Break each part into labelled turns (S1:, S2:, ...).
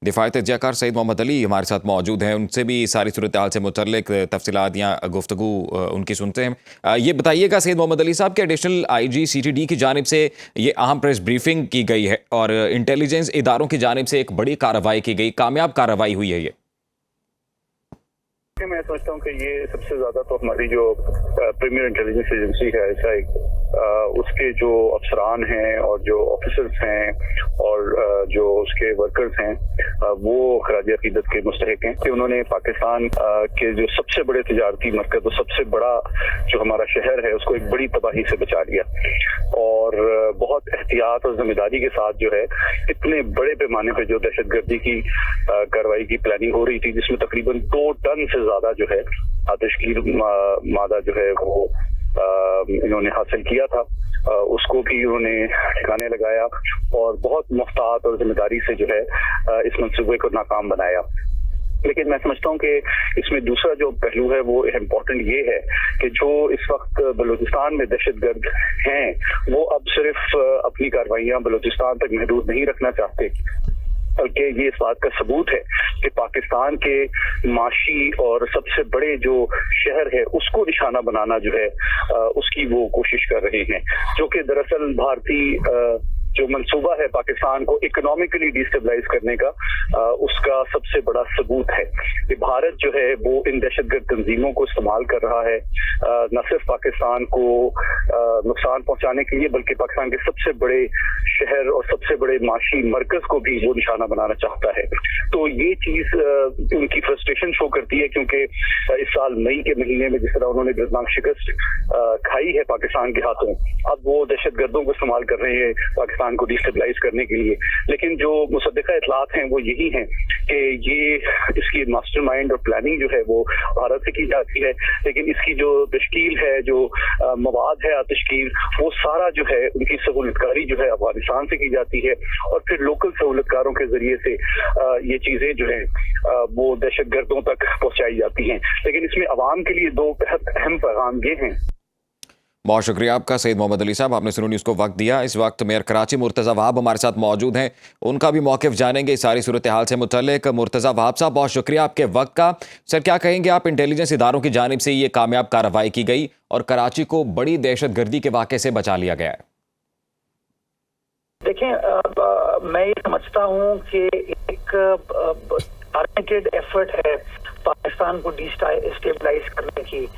S1: दिफाई तज्ज़ियाकार सईद मोहम्मद अली हमारे साथ मौजूद हैं, उनसे भी सारी सूरत हाल से मुतल्लिक तफसीलात या गुफ्तगू उनकी सुनते हैं। ये बताइएगा सईद मोहम्मद अली साहब कि एडिशनल IG CTD की जानिब से ये अहम प्रेस ब्रीफिंग की गई है और इंटेलिजेंस इदारों की जानिब से एक बड़ी कार्रवाई की गई, कामयाब कार्रवाई हुई है। ये
S2: मैं समझता हूँ कि ये सबसे ज्यादा तो हमारी जो प्रीमियर इंटेलिजेंस एजेंसी है उसके जो अफसरान हैं और जो ऑफिसर्स हैं और जो उसके वर्कर्स हैं वो खराज अकीदत के मुस्तहिक हैं कि उन्होंने पाकिस्तान के जो सबसे बड़े तिजारती मरकज और सबसे बड़ा जो हमारा शहर है उसको एक बड़ी तबाही से बचा लिया और बहुत एहतियात और जिम्मेदारी के साथ जो है इतने बड़े पैमाने पर जो दहशतगर्दी की कार्रवाई की प्लानिंग हो रही थी जिसमें तकरीबन 2 टन से ज्यादा जो है आतिशगीर मादा जो है वो इन्होंने हासिल किया था, उसको भी उन्होंने ठिकाने लगाया और बहुत मुफ्तात और जिम्मेदारी से जो है इस मंसूबे को नाकाम बनाया। लेकिन मैं समझता हूँ कि इसमें दूसरा जो पहलू है वो इम्पोर्टेंट ये है कि जो इस वक्त बलूचिस्तान में दहशतगर्द हैं वो अब सिर्फ अपनी कार्रवाइयाँ बलूचिस्तान तक महदूद नहीं रखना चाहते, बल्कि ये इस बात का सबूत है कि पाकिस्तान के माशी और सबसे बड़े जो शहर है उसको निशाना बनाना जो है उसकी वो कोशिश कर रहे हैं, जो कि दरअसल भारतीय जो मंसूबा है पाकिस्तान को इकोनॉमिकली डिस्टेबलाइज करने का उसका सबसे बड़ा सबूत है कि भारत जो है वो इन दहशतगर्द तंजीमों को इस्तेमाल कर रहा है न सिर्फ पाकिस्तान को नुकसान पहुंचाने के लिए बल्कि पाकिस्तान के सबसे बड़े शहर और सबसे बड़े माशी मरकज को भी वो निशाना बनाना चाहता है। तो ये चीज उनकी फ्रस्ट्रेशन शो करती है क्योंकि इस साल मई के महीने में जिस तरह उन्होंने दर्दनाक शिकस्त खाई है पाकिस्तान के हाथों, अब वो दहशतगर्दों को इस्तेमाल कर रहे हैं पाकिस्तान को डिस्टेबलाइज करने के लिए। लेकिन जो मुसद्दिका इतलात हैं वो यही हैं कि ये इसकी मास्टरमाइंड और प्लानिंग जो है वो भारत से की जाती है, लेकिन इसकी जो तश्कील है, जो मवाद है आतिशगीर, वो सारा जो है उनकी सहूलतकारी जो है अफगानिस्तान से की जाती है और फिर लोकल सहूलतकारों के जरिए से ये चीजें जो है वो दहशतगर्दों तक पहुंचाई जाती हैं। लेकिन इसमें अवाम के लिए 2 बेहद अहम पैगाम ये हैं।
S1: बहुत शुक्रिया आपका सईद मोहम्मद अली साहब, आपने सुनो न्यूज़ को वक्त दिया। इस वक्त मेयर कराची मुर्तज़ा वहाब हमारे साथ मौजूद हैं, उनका भी मौक़िफ़ जानेंगे इस सारी सूरत हाल से मुतल्लिक। मुर्तज़ा वहाब साहब, बहुत शुक्रिया आपके वक्त का। सर, क्या कहेंगे आप, इंटेलिजेंस इदारों की जानिब से ये कामयाब कार्रवाई की गई और कराची को बड़ी दहशतगर्दी के वाक़े से बचा लिया गया है?
S3: देखें, मैं ये समझता हूँ कि एक टारगेटेड एफर्ट है पाकिस्तान को डिस्टेबलाइज करने की।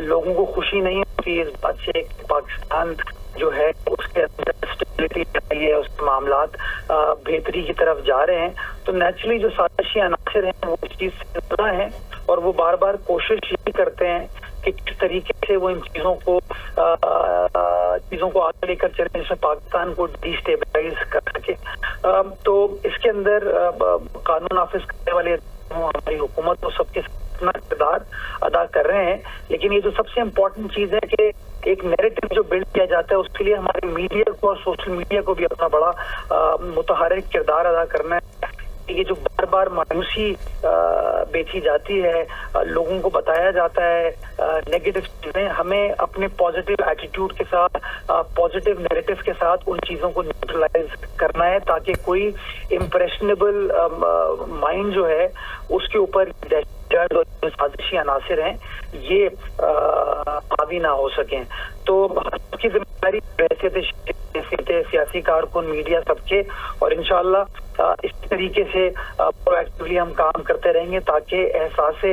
S3: लोगों को खुशी नहीं होती इस बात से कि पाकिस्तान जो है उसके अंदर स्टेबिलिटी चाहिए, उसके मामलात बेहतरी की तरफ जा रहे हैं। तो नेचुरली जो साजिशी अनासर हैं वो इस चीज से हैं और वो बार बार कोशिश यही करते हैं कि किस तरीके से वो इन चीजों को आगे लेकर चले जिसमें पाकिस्तान को डिस्टेबलाइज कर सके। तो इसके अंदर कानून नाफिज करने वाले हमारी हुकूमत तो सबके अपना किरदार अदा कर रहे हैं, लेकिन ये जो सबसे इम्पोर्टेंट चीज है कि एक नैरेटिव जो बिल्ड किया जाता है उसके लिए हमारे मीडिया को और सोशल मीडिया को भी अपना बड़ा मुतहर्रिक किरदार अदा करना है। ये जो बार बार मायूसी बेची जाती है, लोगों को बताया जाता है नेगेटिव चीजें, हमें अपने पॉजिटिव एटीट्यूड के साथ, पॉजिटिव नैरेटिव के साथ उन चीजों को न्यूट्रलाइज करना है ताकि कोई इम्प्रेशनेबल माइंड जो है उसके ऊपर और साजिशी अनासिर हैं ये हावी ना हो सकें। तो की जिम्मेदारी सियासी कारकुन, मीडिया सबके, और इंशाअल्लाह इस तरीके से प्रोएक्टिवली हम काम करते रहेंगे ताकि एहसास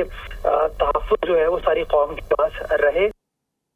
S3: तहफ़्फ़ुज़ जो है वो सारी कौम के पास रहे।